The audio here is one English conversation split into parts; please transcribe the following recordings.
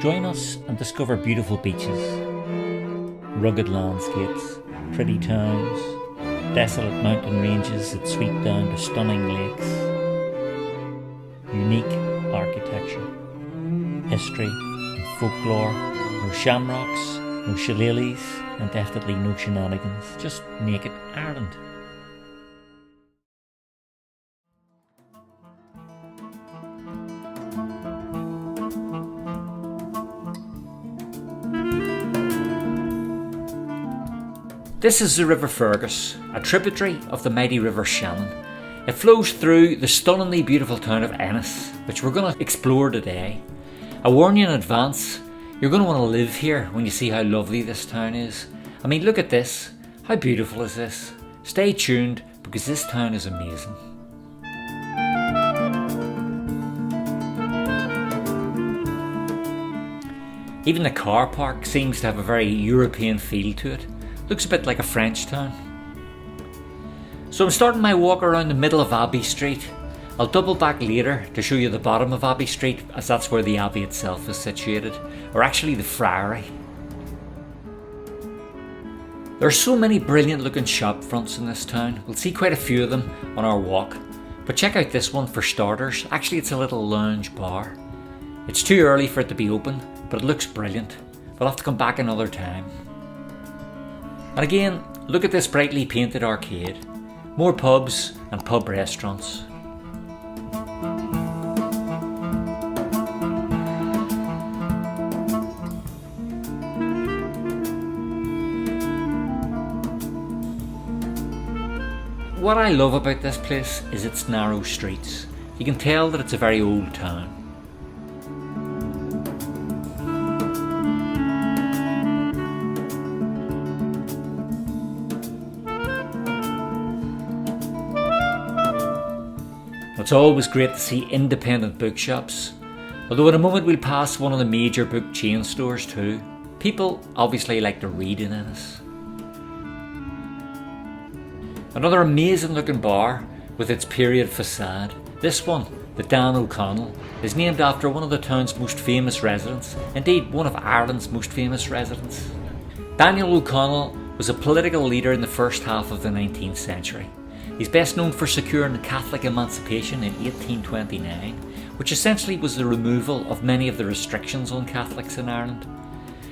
Join us and discover beautiful beaches, rugged landscapes, pretty towns, desolate mountain ranges that sweep down to stunning lakes, unique architecture, history and folklore, no shamrocks, no shillelaghs, and definitely no shenanigans, just naked Ireland. This is the River Fergus, a tributary of the mighty River Shannon. It flows through the stunningly beautiful town of Ennis, which we're going to explore today. I warn you in advance, you're going to want to live here when you see how lovely this town is. I mean, look at this. How beautiful is this? Stay tuned because this town is amazing. Even the car park seems to have a very European feel to it. Looks a bit like a French town. So I'm starting my walk around the middle of Abbey Street. I'll double back later to show you the bottom of Abbey Street, as that's where the Abbey itself is situated, or actually the Friary. There are so many brilliant looking shop fronts in this town. We'll see quite a few of them on our walk, but check out this one for starters. Actually, it's a little lounge bar. It's too early for it to be open, but it looks brilliant. We'll have to come back another time. And again, look at this brightly painted arcade. More pubs and pub restaurants. What I love about this place is its narrow streets. You can tell that it's a very old town. It's always great to see independent bookshops, although in a moment we'll pass one of the major book chain stores too. People obviously like to read in Ennis. Another amazing looking bar with its period façade. This one, the Dan O'Connell, is named after one of the town's most famous residents, indeed one of Ireland's most famous residents. Daniel O'Connell was a political leader in the first half of the 19th century. He's best known for securing the Catholic Emancipation in 1829, which essentially was the removal of many of the restrictions on Catholics in Ireland.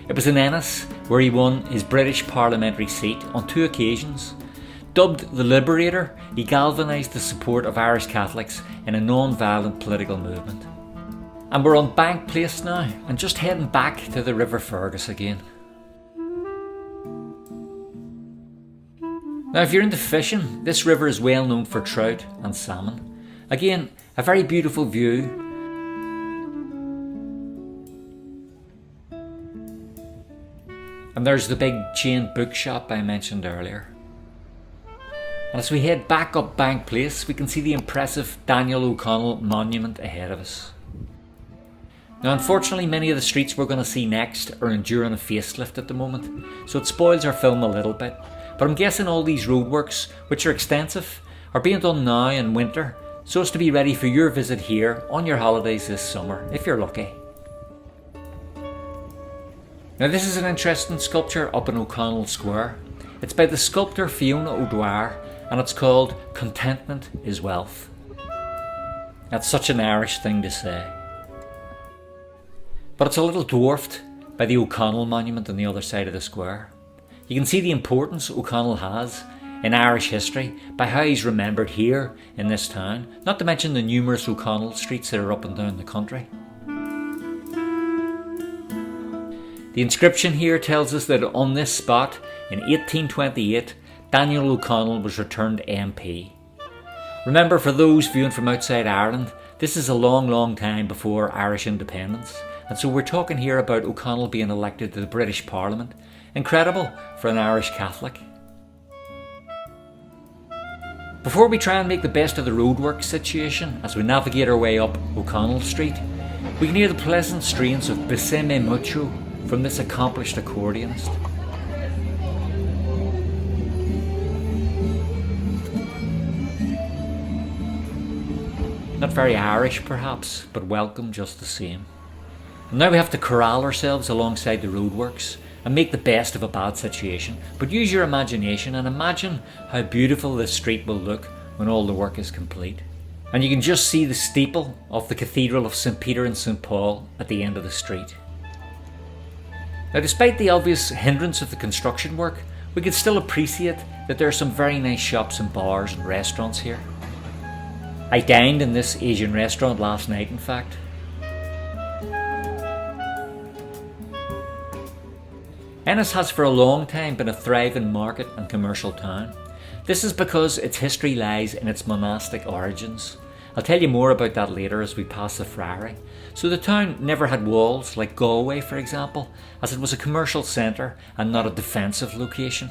It was in Ennis where he won his British parliamentary seat on 2 occasions. Dubbed the Liberator, he galvanised the support of Irish Catholics in a non-violent political movement. And we're on Bank Place now, and just heading back to the River Fergus again. Now if you're into fishing, this river is well known for trout and salmon. Again, a very beautiful view. And there's the big chain bookshop I mentioned earlier. And as we head back up Bank Place, we can see the impressive Daniel O'Connell monument ahead of us. Now unfortunately many of the streets we're going to see next are enduring a facelift at the moment, so it spoils our film a little bit. But I'm guessing all these roadworks, which are extensive, are being done now in winter, so as to be ready for your visit here on your holidays this summer, if you're lucky. Now this is an interesting sculpture up in O'Connell Square. It's by the sculptor Fiona O'Dwyer, and it's called Contentment is Wealth. That's such an Irish thing to say. But it's a little dwarfed by the O'Connell monument on the other side of the square. You can see the importance O'Connell has in Irish history by how he's remembered here in this town, not to mention the numerous O'Connell streets that are up and down the country. The inscription here tells us that on this spot in 1828 Daniel O'Connell was returned MP. Remember, for those viewing from outside Ireland, this is a long time before Irish independence, and so we're talking here about O'Connell being elected to the British Parliament. Incredible for an Irish Catholic. Before we try and make the best of the roadwork situation as we navigate our way up O'Connell Street, we can hear the pleasant strains of Besame Mucho from this accomplished accordionist. Not very Irish perhaps, but welcome just the same. And now we have to corral ourselves alongside the roadworks and make the best of a bad situation. But use your imagination and imagine how beautiful this street will look when all the work is complete. And you can just see the steeple of the Cathedral of St Peter and St Paul at the end of the street. Now, despite the obvious hindrance of the construction work, we can still appreciate that there are some very nice shops and bars and restaurants here. I dined in this Asian restaurant last night, in fact. Ennis has for a long time been a thriving market and commercial town. This is because its history lies in its monastic origins. I'll tell you more about that later as we pass the Friary. So the town never had walls like Galway, for example, as it was a commercial centre and not a defensive location.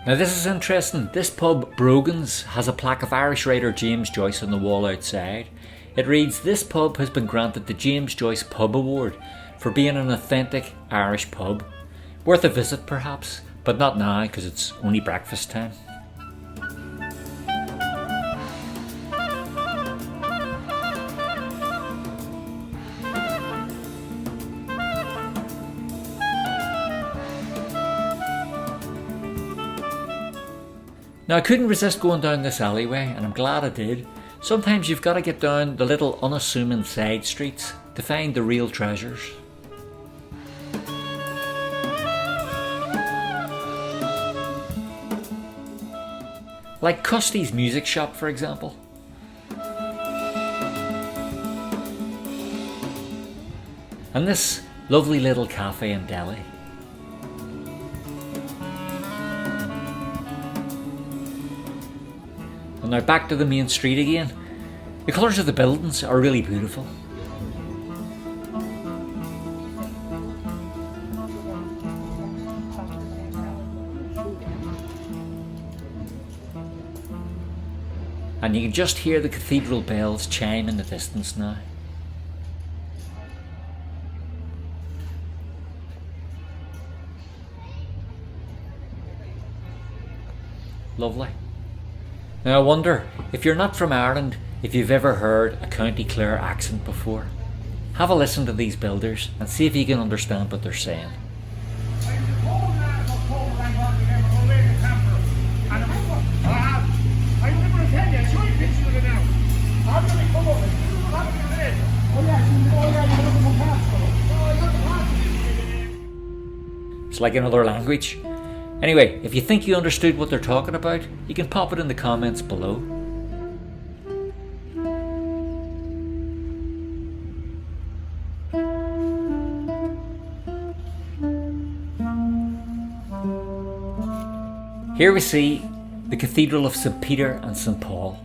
Now this is interesting. This pub, Brogan's, has a plaque of Irish writer James Joyce on the wall outside. It reads, "This pub has been granted the James Joyce Pub Award for being an authentic Irish pub." Worth a visit perhaps, but not now because it's only breakfast time. Now I couldn't resist going down this alleyway, and I'm glad I did. Sometimes you've got to get down the little unassuming side streets to find the real treasures. Like Custy's music shop, for example. And this lovely little cafe and deli. And now back to the main street again. The colours of the buildings are really beautiful. And you can just hear the cathedral bells chime in the distance now. Lovely. Now I wonder, if you're not from Ireland, if you've ever heard a County Clare accent before. Have a listen to these builders and see if you can understand what they're saying. It's like another language. Anyway, if you think you understood what they're talking about, you can pop it in the comments below. Here we see the Cathedral of St Peter and St Paul.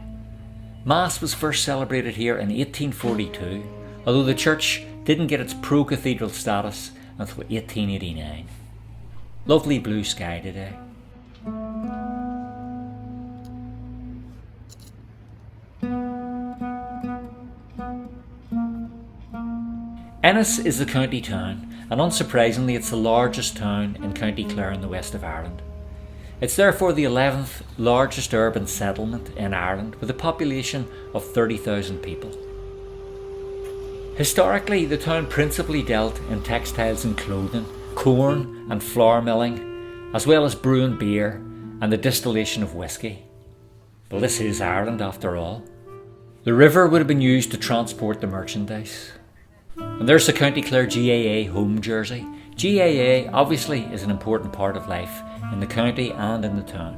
Mass was first celebrated here in 1842, although the church didn't get its pro-cathedral status until 1889. Lovely blue sky today. Ennis is the county town, and unsurprisingly it's the largest town in County Clare in the west of Ireland. It's therefore the 11th largest urban settlement in Ireland, with a population of 30,000 people. Historically, the town principally dealt in textiles and clothing, corn and flour milling, as well as brewing beer and the distillation of whiskey. Well, this is Ireland after all. The river would have been used to transport the merchandise. And there's the County Clare GAA home jersey. GAA obviously is an important part of life in the county and in the town.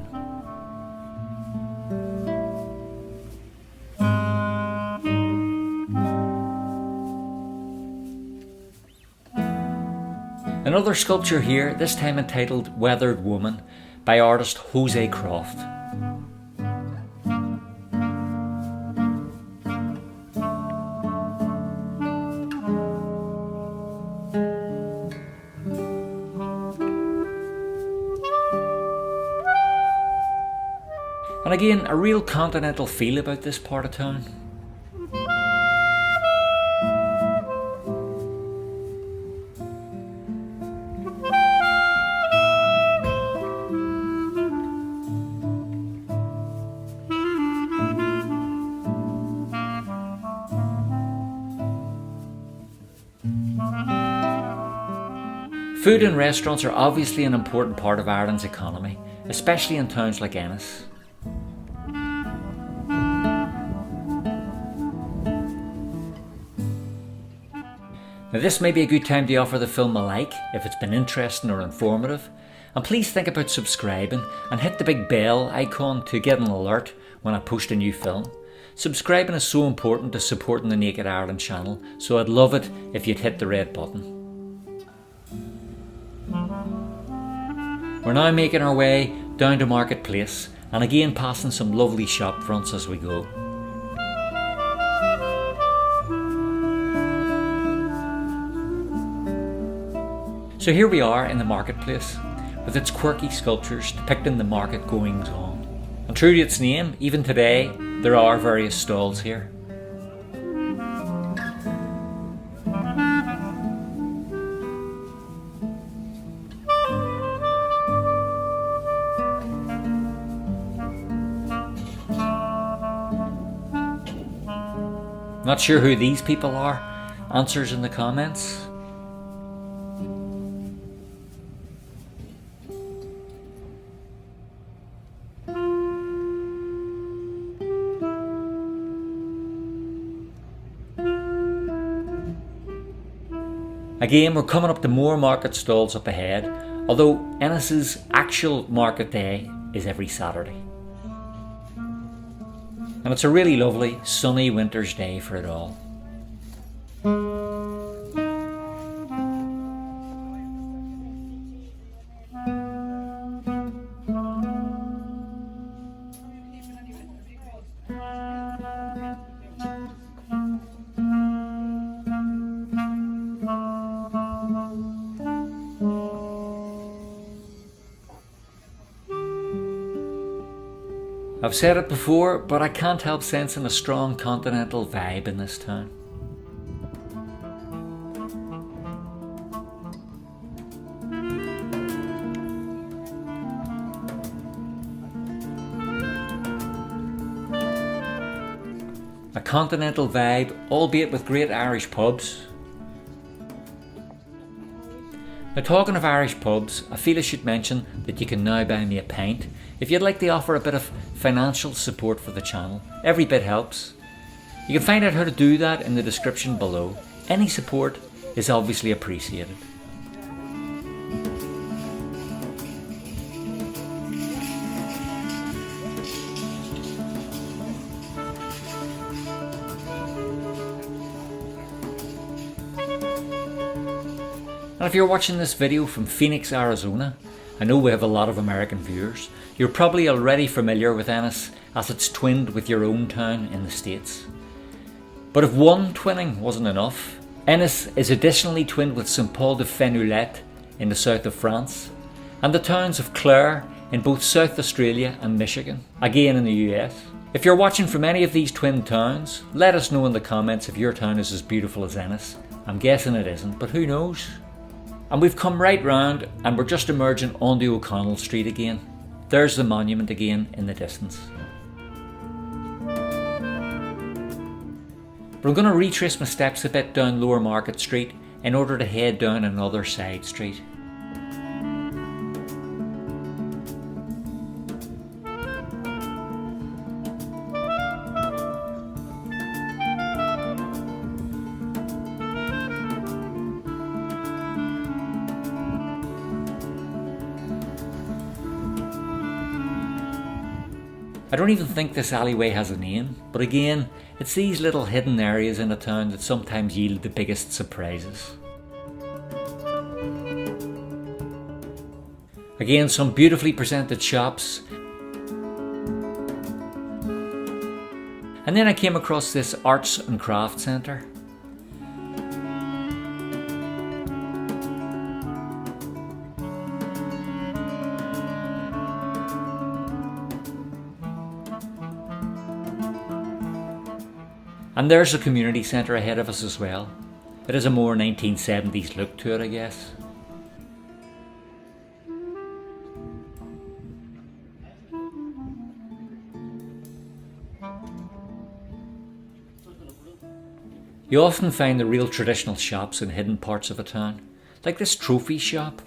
Another sculpture here, this time entitled Weathered Woman by artist Jose Croft. And again, a real continental feel about this part of town. Food and restaurants are obviously an important part of Ireland's economy, especially in towns like Ennis. Now this may be a good time to offer the film a like if it's been interesting or informative, and please think about subscribing and hit the big bell icon to get an alert when I post a new film. Subscribing is so important to supporting the Naked Ireland channel, so I'd love it if you'd hit the red button. We're now making our way down to Marketplace, and again passing some lovely shop fronts as we go. So here we are in the marketplace, with its quirky sculptures depicting the market goings on. And true to its name, even today, there are various stalls here. Not sure who these people are? Answers in the comments. Again, we're coming up to more market stalls up ahead, although Ennis's actual market day is every Saturday. And it's a really lovely, sunny winter's day for it all. I've said it before, but I can't help sensing a strong Continental vibe in this town. A Continental vibe, albeit with great Irish pubs. Now, talking of Irish pubs, I feel I should mention that you can now buy me a pint if you'd like to offer a bit of financial support for the channel. Every bit helps. You can find out how to do that in the description below. Any support is obviously appreciated. And if you're watching this video from Phoenix, Arizona, I know we have a lot of American viewers, you're probably already familiar with Ennis as it's twinned with your own town in the States. But if one twinning wasn't enough, Ennis is additionally twinned with St Paul de Fenouillet in the south of France, and the towns of Clare in both South Australia and Michigan, again in the US. If you're watching from any of these twin towns, let us know in the comments if your town is as beautiful as Ennis. I'm guessing it isn't, but who knows? And we've come right round and we're just emerging onto O'Connell Street again. There's the monument again in the distance. But I'm going to retrace my steps a bit down Lower Market Street in order to head down another side street. I don't even think this alleyway has a name, but again, it's these little hidden areas in a town that sometimes yield the biggest surprises. Again, some beautifully presented shops. And then I came across this arts and crafts centre. And there's a community centre ahead of us as well. It has a more 1970s look to it, I guess. You often find the real traditional shops in hidden parts of a town. like this trophy shop.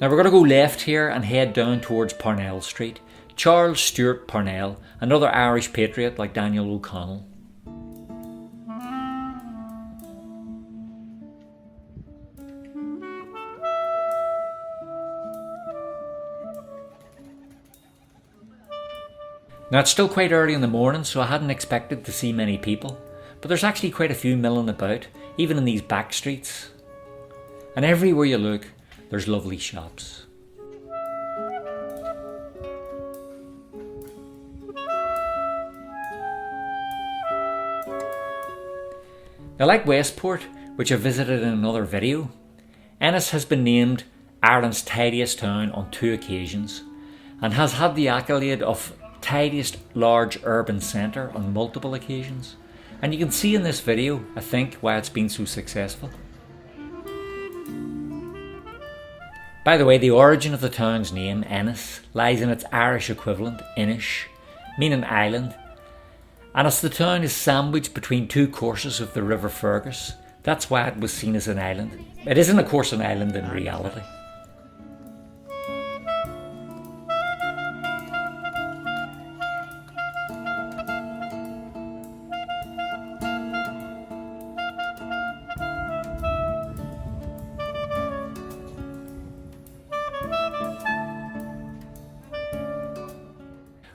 Now we're going to go left here and head down towards Parnell Street. Charles Stewart Parnell, another Irish patriot like Daniel O'Connell. Now it's still quite early in the morning, so I hadn't expected to see many people, but there's actually quite a few milling about, even in these back streets. And everywhere you look, there's lovely shops. Now, like Westport, which I visited in another video, Ennis has been named Ireland's tidiest town on 2 occasions and has had the accolade of tidiest large urban centre on multiple occasions. And you can see in this video, I think, why it's been so successful. By the way, the origin of the town's name, Ennis, lies in its Irish equivalent, Innis, meaning island. And as the town is sandwiched between 2 courses of the River Fergus, that's why it was seen as an island. It isn't, of course, an island in reality.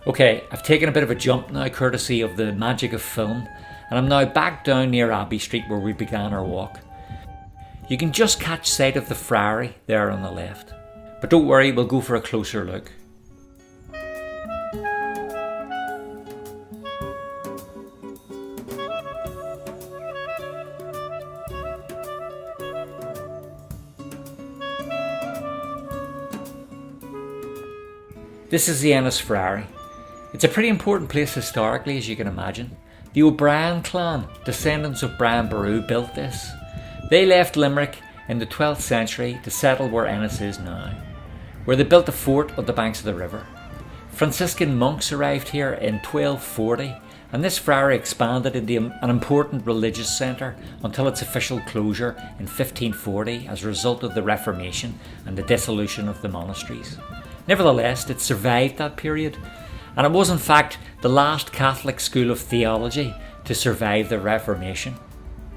Okay, I've taken a bit of a jump now, courtesy of the magic of film, and I'm now back down near Abbey Street where we began our walk. You can just catch sight of the Friary there on the left, but don't worry, we'll go for a closer look. This is the Ennis Friary. It's a pretty important place historically, as you can imagine. The O'Brien clan, descendants of Brian Boru, built this. They left Limerick in the 12th century to settle where Ennis is now, where they built a fort on the banks of the river. Franciscan monks arrived here in 1240, and this friary expanded into an important religious centre until its official closure in 1540 as a result of the Reformation and the dissolution of the monasteries. Nevertheless, it survived that period, and it was in fact the last Catholic school of theology to survive the Reformation.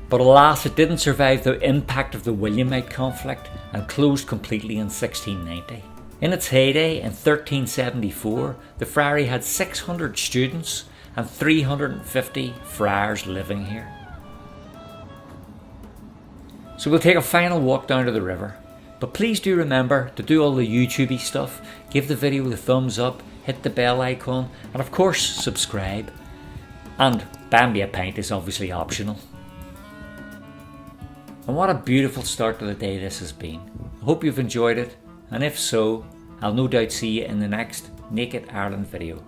But alas, it didn't survive the impact of the Williamite conflict and closed completely in 1690. In its heyday, in 1374, the friary had 600 students and 350 friars living here. So we'll take a final walk down to the river. But please do remember to do all the YouTubey stuff, give the video the thumbs up, hit the bell icon, and of course subscribe. And buying me a pint is obviously optional. And what a beautiful start to the day this has been. I hope you've enjoyed it, and if so, I'll no doubt see you in the next Naked Ireland video.